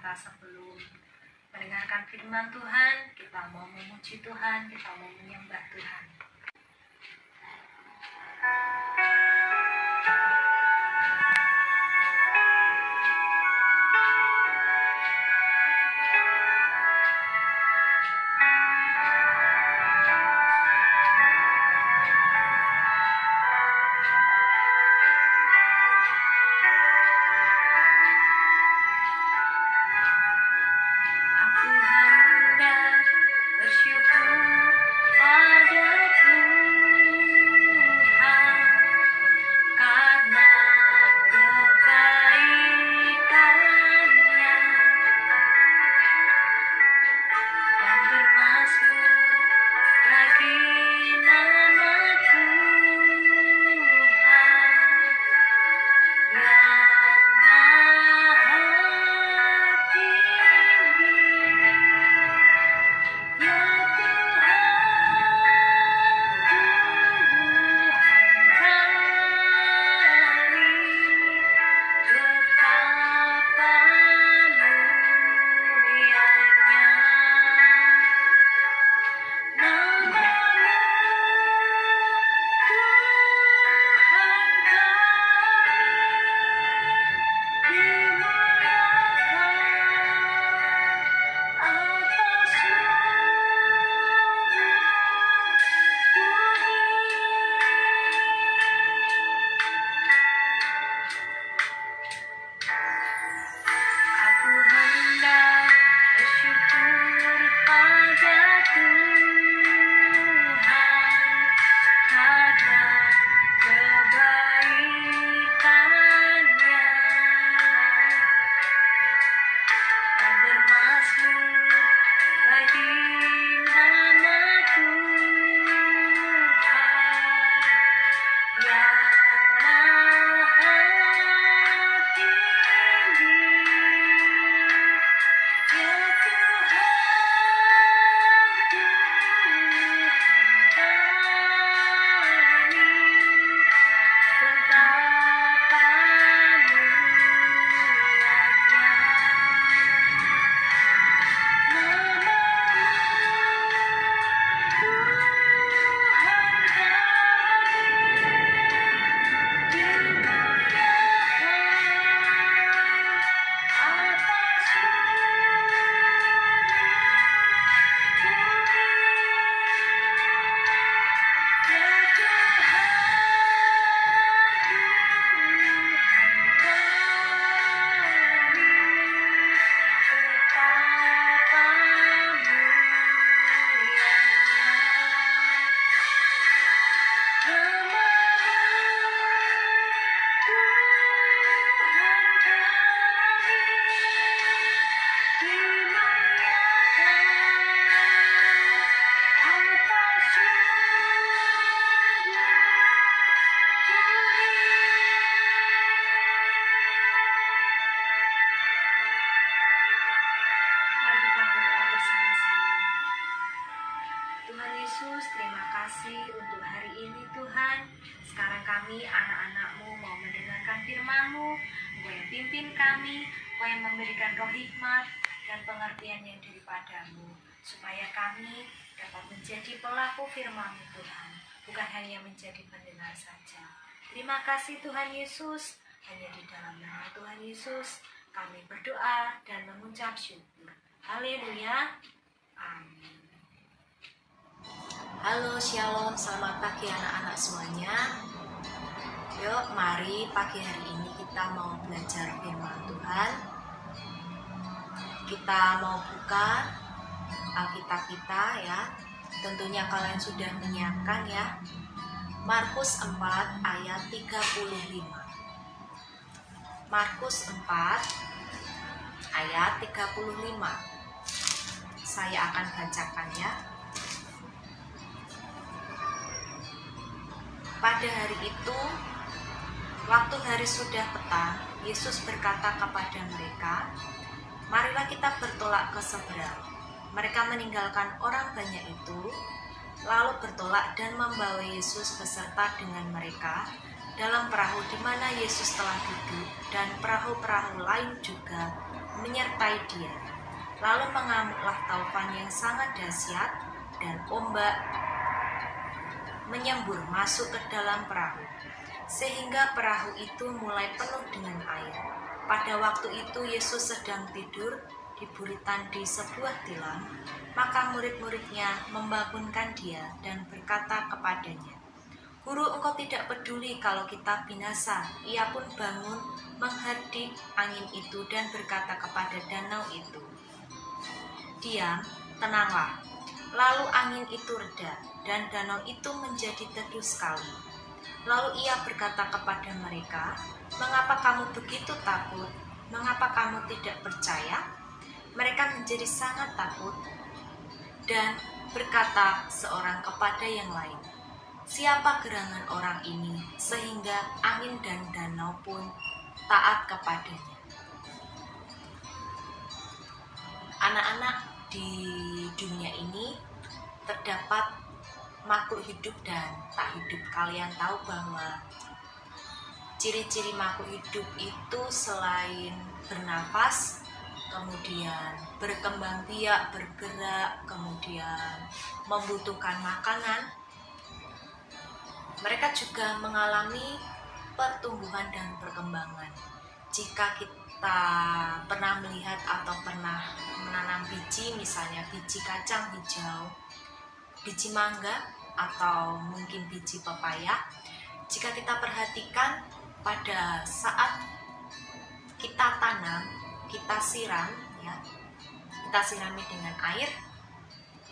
kita sebelum mendengarkan firman Tuhan, kita mau memuji Tuhan, kita mau menyembah Tuhan. Untuk hari ini Tuhan, sekarang kami anak-anak-Mu mau mendengarkan firman-Mu, Engkau yang pimpin kami, Engkau yang memberikan roh hikmat dan pengertian yang daripada-Mu, supaya kami dapat menjadi pelaku firman-Mu Tuhan, bukan hanya menjadi pendengar saja. Terima kasih Tuhan Yesus, hanya di dalam nama Tuhan Yesus kami berdoa dan mengucap syukur. Haleluya, amin. Halo, shalom, selamat pagi anak-anak semuanya. Yuk, mari pagi hari ini kita mau belajar firman Tuhan. Kita mau buka Alkitab kita ya. Tentunya kalian sudah menyiapkan ya. Markus 4 ayat 35. Markus 4 ayat 35. Saya akan bacakan ya. Pada hari itu, waktu hari sudah petang, Yesus berkata kepada mereka, "Marilah kita bertolak ke seberang." Mereka meninggalkan orang banyak itu, lalu bertolak dan membawa Yesus beserta dengan mereka dalam perahu di mana Yesus telah duduk, dan perahu-perahu lain juga menyertai dia. Lalu mengamuklah taufan yang sangat dahsyat, dan ombak menyembur masuk ke dalam perahu, sehingga perahu itu mulai penuh dengan air. Pada waktu itu Yesus sedang tidur di buritan di sebuah tilam. Maka murid-muridnya membangunkan dia dan berkata kepadanya, "Guru, engkau tidak peduli kalau kita binasa." Ia pun bangun, menghadap angin itu dan berkata kepada danau itu, "Diam, tenanglah." Lalu angin itu reda dan danau itu menjadi teduh sekali. Lalu ia berkata kepada mereka, "Mengapa kamu begitu takut? Mengapa kamu tidak percaya?" Mereka menjadi sangat takut dan berkata seorang kepada yang lain, "Siapa gerangan orang ini sehingga angin dan danau pun taat kepadanya?" Anak-anak, di dunia ini terdapat makhluk hidup dan tak hidup. Kalian tahu bahwa ciri-ciri makhluk hidup itu selain bernafas, kemudian berkembang biak, bergerak, kemudian membutuhkan makanan, mereka juga mengalami pertumbuhan dan perkembangan. Jika kita pernah melihat atau pernah menanam biji, misalnya biji kacang hijau, biji mangga, atau mungkin biji pepaya, jika kita perhatikan pada saat kita tanam, kita siram, ya, kita sirami dengan air,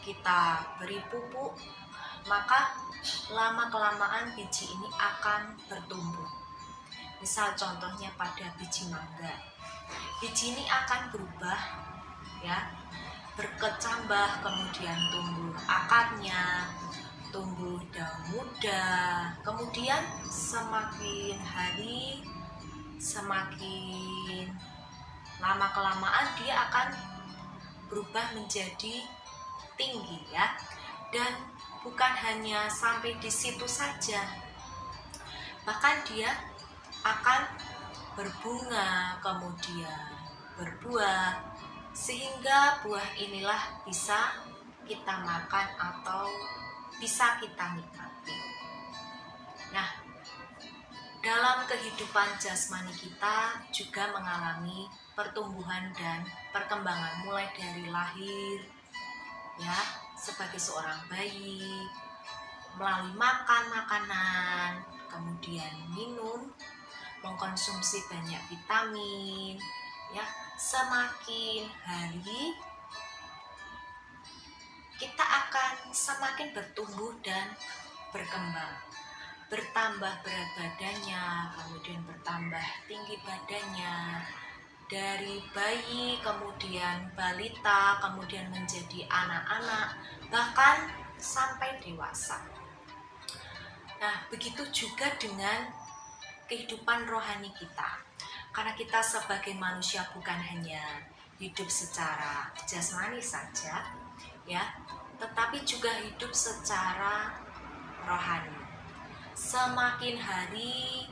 kita beri pupuk, maka lama-kelamaan biji ini akan bertumbuh. Misal contohnya pada biji mangga, biji ini akan berubah, ya, berkecambah, kemudian tumbuh akarnya, tumbuh daun muda, kemudian semakin hari, semakin lama-kelamaan dia akan berubah menjadi tinggi, ya. Dan bukan hanya sampai di situ saja, bahkan dia akan berbunga, kemudian berbuah, sehingga buah inilah bisa kita makan atau bisa kita nikmati. Nah, dalam kehidupan jasmani kita juga mengalami pertumbuhan dan perkembangan, mulai dari lahir, ya, sebagai seorang bayi, melalui makan makanan, kemudian minum, mengkonsumsi banyak vitamin, ya. Semakin hari kita akan semakin bertumbuh dan berkembang, bertambah berat badannya, kemudian bertambah tinggi badannya, dari bayi, kemudian balita, kemudian menjadi anak-anak, bahkan sampai dewasa. Nah, begitu juga dengan kehidupan rohani kita. Karena kita sebagai manusia bukan hanya hidup secara jasmani saja, ya, tetapi juga hidup secara rohani. Semakin hari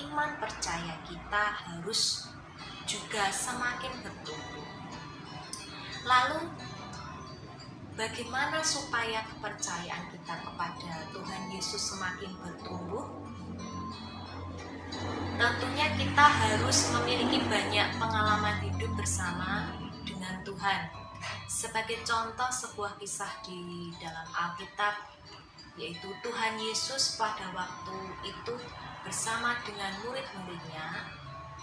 iman percaya kita harus juga semakin bertumbuh. Lalu bagaimana supaya kepercayaan kita kepada Tuhan Yesus semakin bertumbuh? Tentunya kita harus memiliki banyak pengalaman hidup bersama dengan Tuhan. Sebagai contoh sebuah kisah di dalam Alkitab, yaitu Tuhan Yesus pada waktu itu bersama dengan murid-muridnya,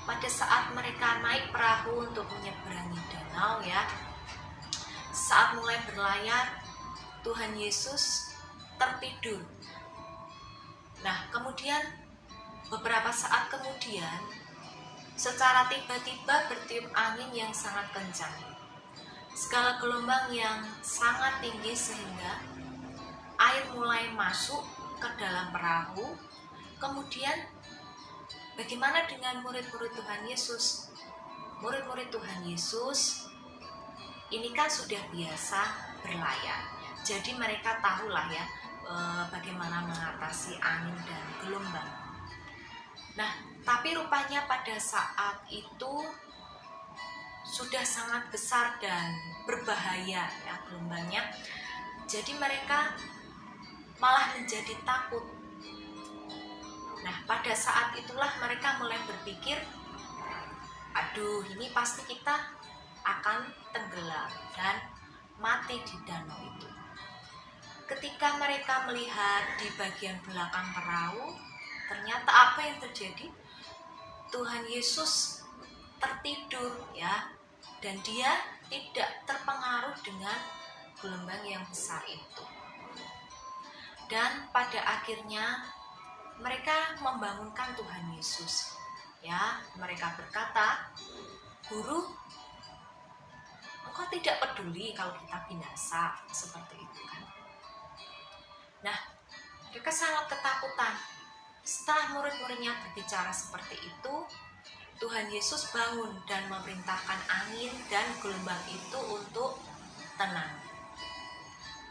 pada saat mereka naik perahu untuk menyeberangi danau, ya, saat mulai berlayar, Tuhan Yesus tertidur. Nah, kemudian beberapa saat kemudian, secara tiba-tiba bertiup angin yang sangat kencang, skala gelombang yang sangat tinggi, sehingga air mulai masuk ke dalam perahu. Kemudian bagaimana dengan murid-murid Tuhan Yesus? Murid-murid Tuhan Yesus ini kan sudah biasa berlayar, jadi mereka tahulah, ya, bagaimana mengatasi angin dan gelombang. Nah, tapi rupanya pada saat itu sudah sangat besar dan berbahaya ya gelombangnya. Jadi mereka malah menjadi takut. Nah, pada saat itulah mereka mulai berpikir, aduh, ini pasti kita akan tenggelam dan mati di danau itu. Ketika mereka melihat di bagian belakang perahu, ternyata apa yang terjadi? Tuhan Yesus tertidur ya, dan dia tidak terpengaruh dengan gelombang yang besar itu. Dan pada akhirnya mereka membangunkan Tuhan Yesus. Ya, mereka berkata, "Guru, Engkau tidak peduli kalau kita binasa," seperti itu kan. Nah, mereka sangat ketakutan. Setelah murid-muridnya berbicara seperti itu, Tuhan Yesus bangun dan memerintahkan angin dan gelombang itu untuk tenang.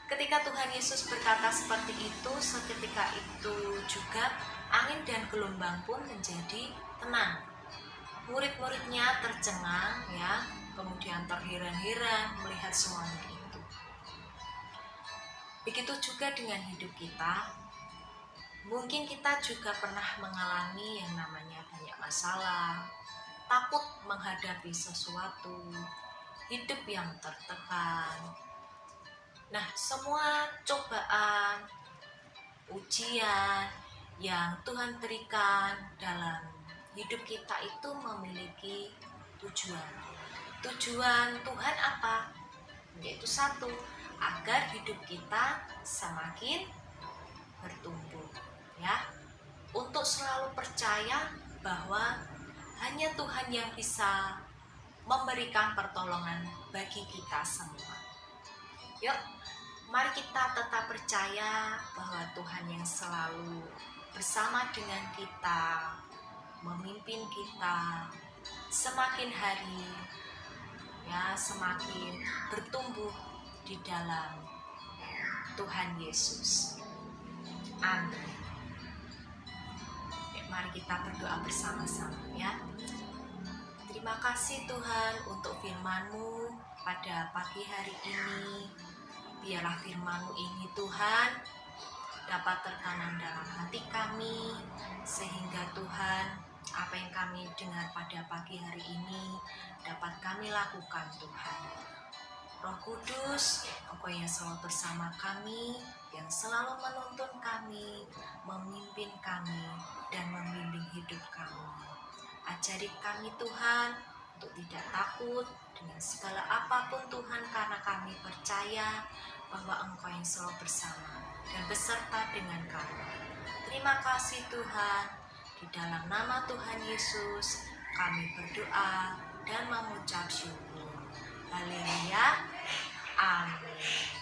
Ketika Tuhan Yesus berkata seperti itu, seketika itu juga angin dan gelombang pun menjadi tenang. Murid-muridnya tercengang ya, kemudian terheran-heran melihat semuanya itu. Begitu juga dengan hidup kita. Mungkin kita juga pernah mengalami yang namanya banyak masalah, takut menghadapi sesuatu, hidup yang tertekan. Nah, semua cobaan, ujian yang Tuhan berikan dalam hidup kita itu memiliki tujuan. Tujuan Tuhan apa? Yaitu satu, agar hidup kita semakin bertumbuh, ya. Untuk selalu percaya bahwa hanya Tuhan yang bisa memberikan pertolongan bagi kita semua. Yuk, mari kita tetap percaya bahwa Tuhan yang selalu bersama dengan kita, memimpin kita semakin hari, ya, semakin bertumbuh di dalam Tuhan Yesus. Amin. Ya, mari kita berdoa bersama-sama ya. Terima kasih Tuhan untuk firman-Mu pada pagi hari ini. Biarlah firman-Mu ini Tuhan dapat tertanam dalam hati kami, sehingga Tuhan apa yang kami dengar pada pagi hari ini dapat kami lakukan Tuhan. Roh Kudus, Engkau yang selalu bersama kami, yang selalu menuntun kami, memimpin kami, dan membimbing hidup kami. Ajari kami Tuhan untuk tidak takut dengan segala apapun Tuhan, karena kami percaya bahwa Engkau yang selalu bersama dan beserta dengan kami. Terima kasih Tuhan, di dalam nama Tuhan Yesus kami berdoa dan mengucap syukur. Haleluya. Amin.